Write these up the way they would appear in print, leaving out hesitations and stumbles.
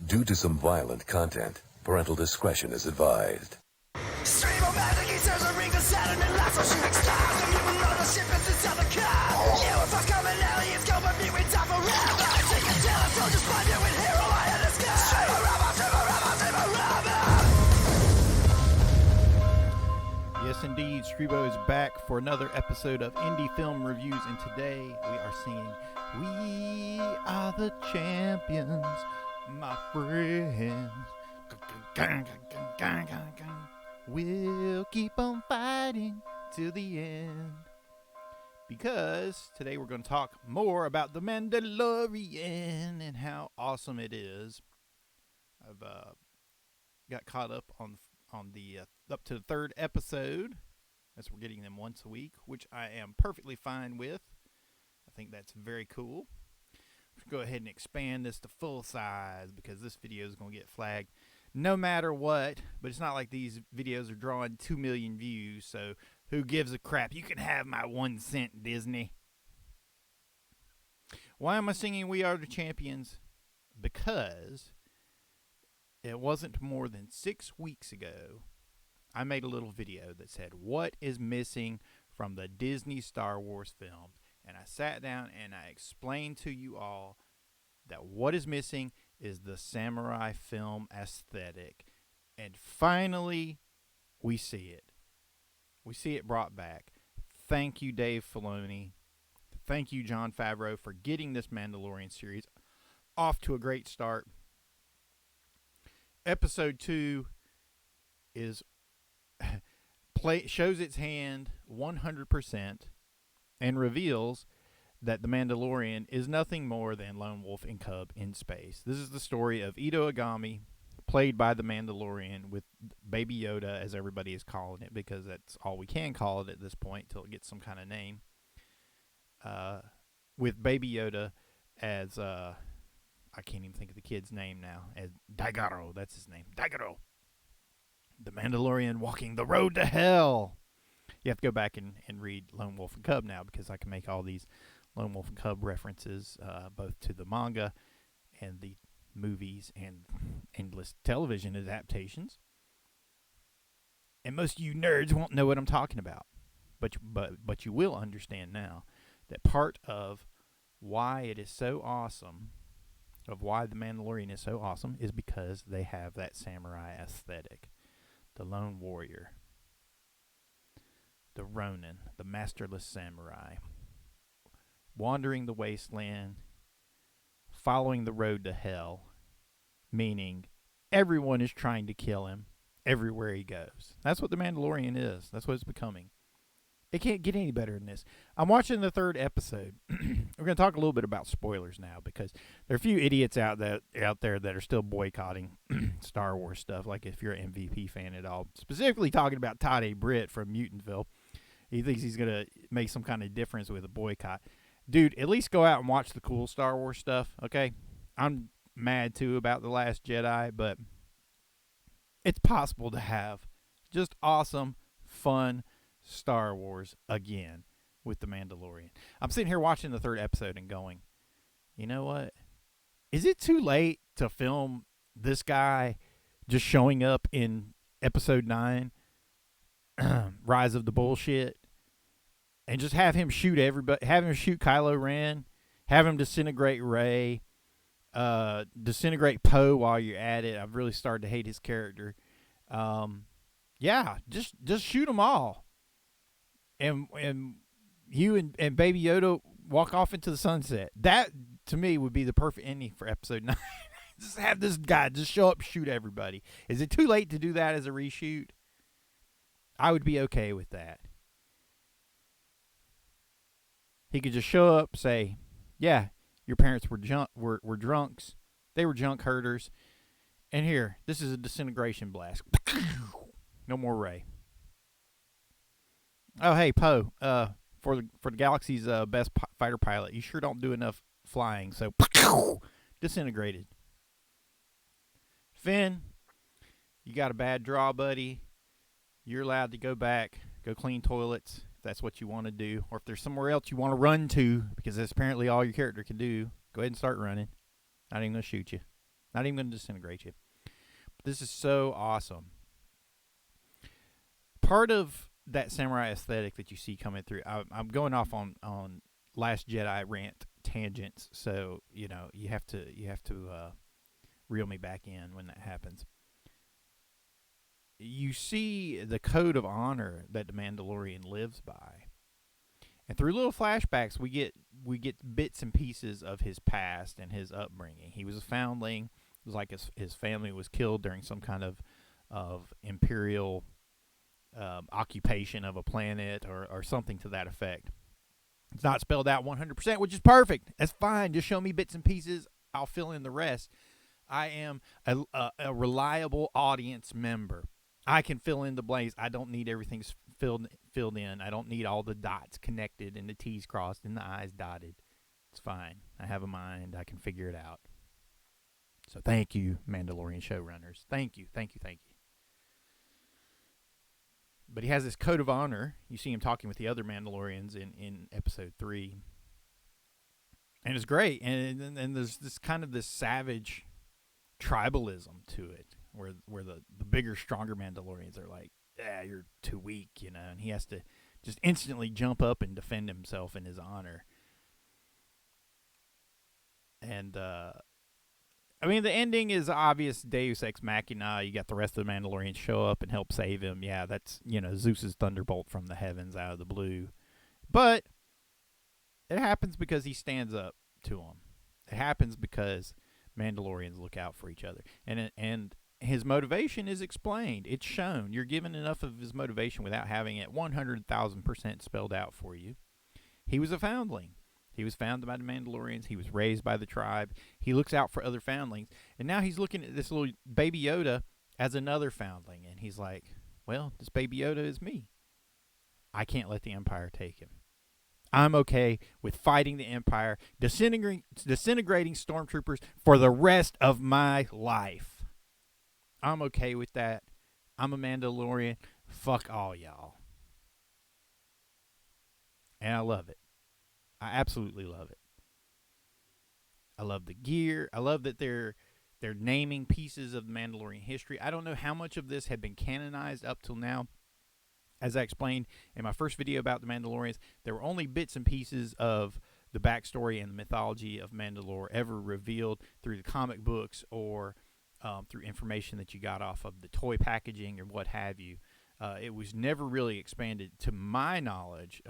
Due to some violent content, parental discretion is advised. Yes, indeed, Strebo is back for another episode of Indie Film Reviews, and today we are singing "We Are the Champions, My Friends." We'll keep on fighting till the end. Because today we're going to talk more about the Mandalorian and how awesome it is. I've got caught up on the up to the third episode, as we're getting them once a week, which I am perfectly fine with. I think that's very cool. Let's go ahead and expand this to full size because this video is going to get flagged no matter what. But it's not like these videos are drawing 2 million views, so who gives a crap? You can have my 1 cent, Disney. Why am I singing "We Are the Champions"? Because it wasn't more than 6 weeks ago I made a little video that said, what is missing from the Disney Star Wars films? And I sat down and I explained to you all that what is missing is the samurai film aesthetic. And finally, we see it. We see it brought back. Thank you, Dave Filoni. Thank you, Jon Favreau, for getting this Mandalorian series off to a great start. Episode 2 is shows its hand 100% and reveals that the Mandalorian is nothing more than Lone Wolf and Cub in space. This is the story of Ito Agami, played by the Mandalorian, with Baby Yoda, as everybody is calling it, because that's all we can call it at this point till it gets some kind of name. With Baby Yoda as I can't even think of the kid's name now. As Daigoro, that's his name. Daigoro. The Mandalorian walking the road to hell. You have to go back and read Lone Wolf and Cub now, because I can make all these Lone Wolf and Cub references, both to the manga and the movies and endless television adaptations. And most of you nerds won't know what I'm talking about. But you will understand now that part of why it is so awesome, of why the Mandalorian is so awesome, is because they have that samurai aesthetic. The lone warrior, the Ronin, the masterless samurai, wandering the wasteland, following the road to hell, meaning everyone is trying to kill him everywhere he goes. That's what the Mandalorian is. That's what it's becoming. It can't get any better than this. I'm watching the third episode. We're going to talk a little bit about spoilers now, because there are a few idiots out there that are still boycotting Star Wars stuff, like if you're an MVP fan at all. Specifically talking about Todd A. Britt from Mutantville. He thinks he's going to make some kind of difference with a boycott. Dude, at least go out and watch the cool Star Wars stuff, okay? I'm mad, too, about The Last Jedi, but it's possible to have just awesome, fun Star Wars again with the Mandalorian. I'm sitting here watching the third episode and going, you know what? Is it too late to film this guy just showing up in episode 9, Rise of the Bullshit, and just have him shoot everybody, have him shoot Kylo Ren, have him disintegrate Rey, disintegrate Poe while you're at it? I've really started to hate his character. Yeah, just shoot them all. And you and Baby Yoda walk off into the sunset. That, to me, would be the perfect ending for episode 9. Just have this guy just show up, shoot everybody. Is it too late to do that as a reshoot? I would be okay with that. He could just show up, say, yeah, your parents were drunks. They were junk herders. And here, this is a disintegration blast. No more Rey. Oh, hey, Poe, for the galaxy's best fighter pilot, you sure don't do enough flying, so disintegrated. Finn, you got a bad draw, buddy. You're allowed to go back, go clean toilets, if that's what you want to do, or if there's somewhere else you want to run to, because that's apparently all your character can do. Go ahead and start running. Not even going to shoot you. Not even going to disintegrate you. This is so awesome. Part of that samurai aesthetic that you see coming through, I'm going off on Last Jedi rant tangents, so you have to reel me back in when that happens. You see the code of honor that the Mandalorian lives by, and through little flashbacks, we get bits and pieces of his past and his upbringing. He was a foundling. It was like his family was killed during some kind of imperial occupation of a planet or something to that effect. It's not spelled out 100%, which is perfect. That's fine. Just show me bits and pieces. I'll fill in the rest. I am a reliable audience member. I can fill in the blanks. I don't need everything filled in. I don't need all the dots connected and the T's crossed and the I's dotted. It's fine. I have a mind. I can figure it out. So thank you, Mandalorian showrunners. Thank you. But he has this code of honor. You see him talking with the other Mandalorians in episode 3. And it's great. And there's this kind of this savage tribalism to it, where the bigger, stronger Mandalorians are like, you're too weak, and he has to just instantly jump up and defend himself in his honor. And, the ending is obvious Deus Ex Machina. You got the rest of the Mandalorians show up and help save him. Yeah, that's, Zeus's thunderbolt from the heavens out of the blue. But it happens because he stands up to him. It happens because Mandalorians look out for each other. And his motivation is explained. It's shown. You're given enough of his motivation without having it 100,000% spelled out for you. He was a foundling. He was founded by the Mandalorians. He was raised by the tribe. He looks out for other foundlings. And now he's looking at this little baby Yoda as another foundling. And he's like, well, this baby Yoda is me. I can't let the Empire take him. I'm okay with fighting the Empire, disintegrating stormtroopers for the rest of my life. I'm okay with that. I'm a Mandalorian. Fuck all y'all. And I love it. I absolutely love it. I love the gear. I love that they're naming pieces of the Mandalorian history. I don't know how much of this had been canonized up till now. As I explained in my first video about the Mandalorians, there were only bits and pieces of the backstory and the mythology of Mandalore ever revealed through the comic books or through information that you got off of the toy packaging or what have you. It was never really expanded, to my knowledge,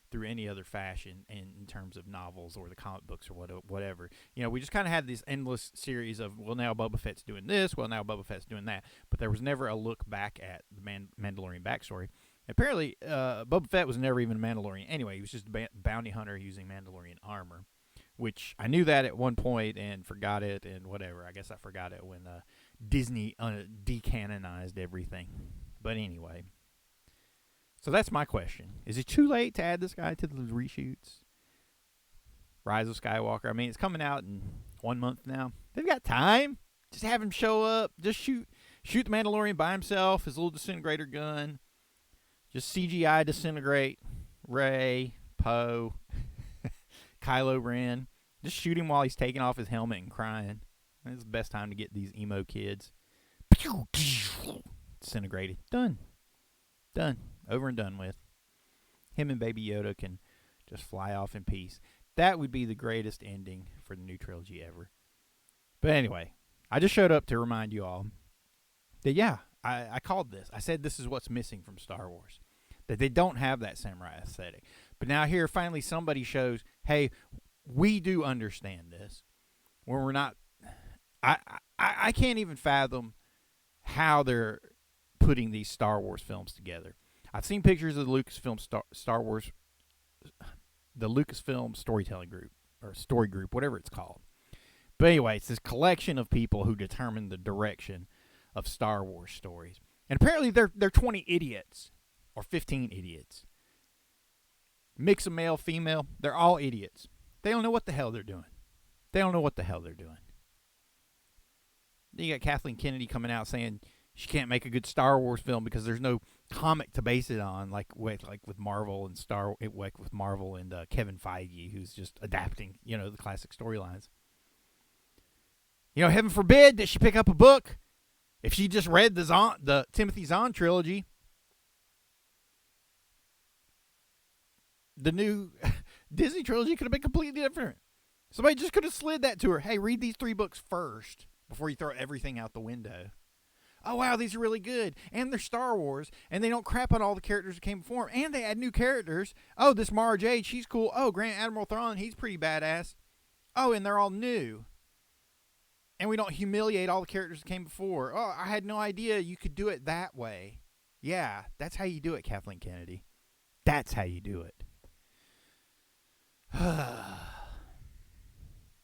through any other fashion in terms of novels or the comic books or whatever. We just kind of had this endless series of, well, now Boba Fett's doing this, well, now Boba Fett's doing that. But there was never a look back at the Mandalorian backstory. Apparently, Boba Fett was never even a Mandalorian anyway. He was just a bounty hunter using Mandalorian armor, which I knew that at one point and forgot it and whatever. I guess I forgot it when Disney decanonized everything. But anyway. So that's my question. Is it too late to add this guy to the reshoots? Rise of Skywalker. It's coming out in 1 month now. They've got time. Just have him show up. Just shoot the Mandalorian by himself, his little disintegrator gun. Just CGI disintegrate Rey, Poe, Kylo Ren. Just shoot him while he's taking off his helmet and crying. It's the best time to get these emo kids. Disintegrated. Done. Over and done with. Him and Baby Yoda can just fly off in peace. That would be the greatest ending for the new trilogy ever. But anyway, I just showed up to remind you all that, yeah, I called this. I said this is what's missing from Star Wars. That they don't have that samurai aesthetic. But now here, finally, somebody shows, hey, we do understand this. When we're not... I can't even fathom how they're putting these Star Wars films together. I've seen pictures of the Lucasfilm Star Wars, the Lucasfilm storytelling group, or story group, whatever it's called. But anyway, it's this collection of people who determine the direction of Star Wars stories. And apparently they're 20 idiots, or 15 idiots. Mix of male, female, they're all idiots. They don't know what the hell they're doing. Then you got Kathleen Kennedy coming out saying she can't make a good Star Wars film because there's no comic to base it on, like with Marvel and Kevin Feige, who's just adapting, the classic storylines. Heaven forbid that she pick up a book. If she just read the Timothy Zahn trilogy, the new Disney trilogy could have been completely different. Somebody just could have slid that to her. Hey, read these 3 books first before you throw everything out the window. Oh, wow, these are really good. And they're Star Wars. And they don't crap on all the characters that came before them. And they add new characters. Oh, this Mara Jade, she's cool. Oh, Grand Admiral Thrawn, he's pretty badass. Oh, and they're all new. And we don't humiliate all the characters that came before. Oh, I had no idea you could do it that way. Yeah, that's how you do it, Kathleen Kennedy. That's how you do it.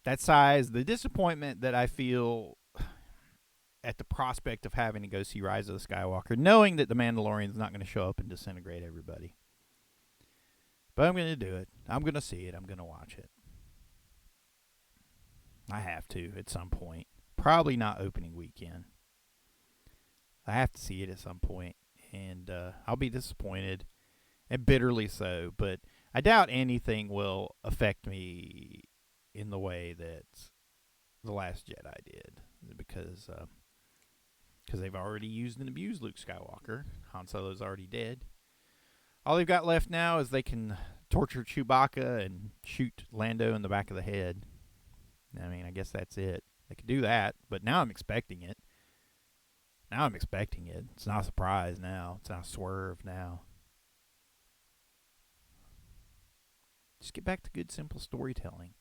That size, the disappointment that I feel at the prospect of having to go see Rise of the Skywalker, knowing that the Mandalorian is not going to show up and disintegrate everybody. But I'm going to do it. I'm going to see it. I'm going to watch it. I have to at some point. Probably not opening weekend. I have to see it at some point, and I'll be disappointed, and bitterly so. But I doubt anything will affect me in the way that The Last Jedi did, because they've already used and abused Luke Skywalker. Han Solo's already dead. All they've got left now is they can torture Chewbacca and shoot Lando in the back of the head. I mean, I guess that's it. They could do that, but now I'm expecting it. It's not a surprise now. It's not a swerve now. Just get back to good, simple storytelling.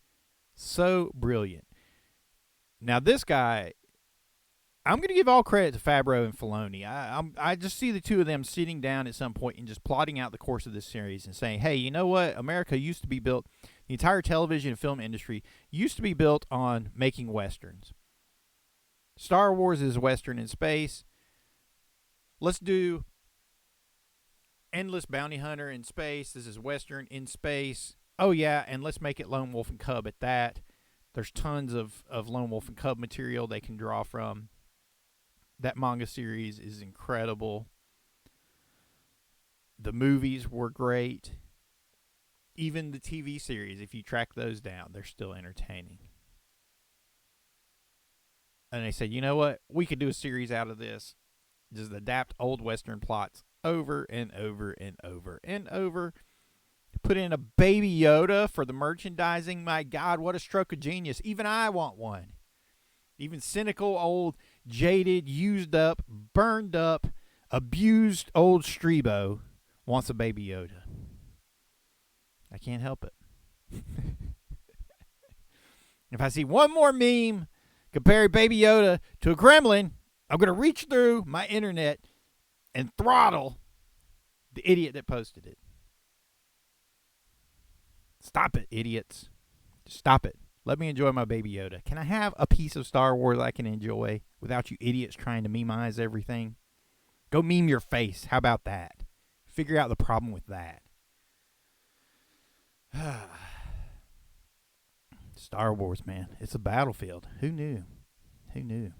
So brilliant. Now, this guy, I'm going to give all credit to Favreau and Filoni. I just see the two of them sitting down at some point and just plotting out the course of this series and saying, hey, you know what? America used to be built, the entire television and film industry used to be built on making Westerns. Star Wars is a Western in space. Let's do Endless Bounty Hunter in space. This is Western in space. Oh, yeah, and let's make it Lone Wolf and Cub at that. There's tons of Lone Wolf and Cub material they can draw from. That manga series is incredible. The movies were great. Even the TV series, if you track those down, they're still entertaining. And they said, you know what? We could do a series out of this. Just adapt old Western plots over and over and over and over. Put in a Baby Yoda for the merchandising. My God, what a stroke of genius. Even I want one. Even cynical, old, jaded, used up, burned up, abused old Strebo wants a Baby Yoda. I can't help it. If I see one more meme comparing Baby Yoda to a gremlin, I'm going to reach through my internet and throttle the idiot that posted it. Stop it, idiots. Just stop it. Let me enjoy my Baby Yoda. Can I have a piece of Star Wars I can enjoy without you idiots trying to memeize everything? Go meme your face. How about that? Figure out the problem with that. Star Wars, man. It's a battlefield. Who knew? Who knew?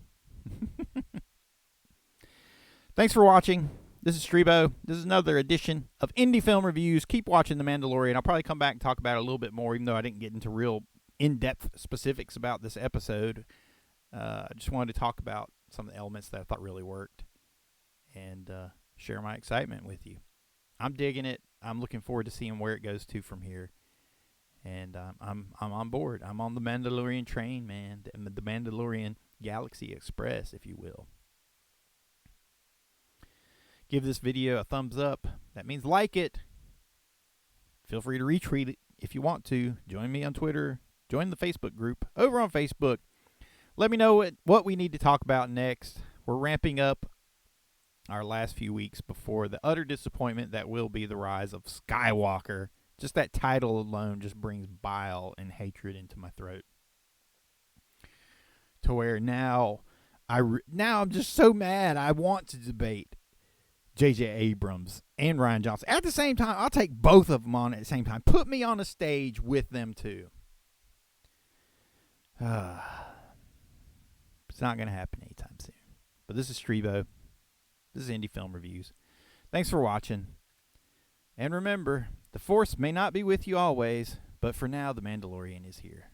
Thanks for watching. This is Strebo. This is another edition of Indie Film Reviews. Keep watching The Mandalorian. I'll probably come back and talk about it a little bit more, even though I didn't get into real in-depth specifics about this episode. I just wanted to talk about some of the elements that I thought really worked and share my excitement with you. I'm digging it. I'm looking forward to seeing where it goes to from here. And I'm on board. I'm on the Mandalorian train, man. The Mandalorian Galaxy Express, if you will. Give this video a thumbs up. That means like it. Feel free to retweet it if you want to. Join me on Twitter. Join the Facebook group over on Facebook. Let me know what we need to talk about next. We're ramping up our last few weeks before the utter disappointment that will be the Rise of Skywalker. Just that title alone just brings bile and hatred into my throat. To where now I'm just so mad. I want to debate J.J. Abrams and Rian Johnson. At the same time, I'll take both of them on at the same time. Put me on a stage with them too. It's not going to happen anytime soon. But this is Strebo. This is Indie Film Reviews. Thanks for watching. And remember, the Force may not be with you always, but for now, the Mandalorian is here.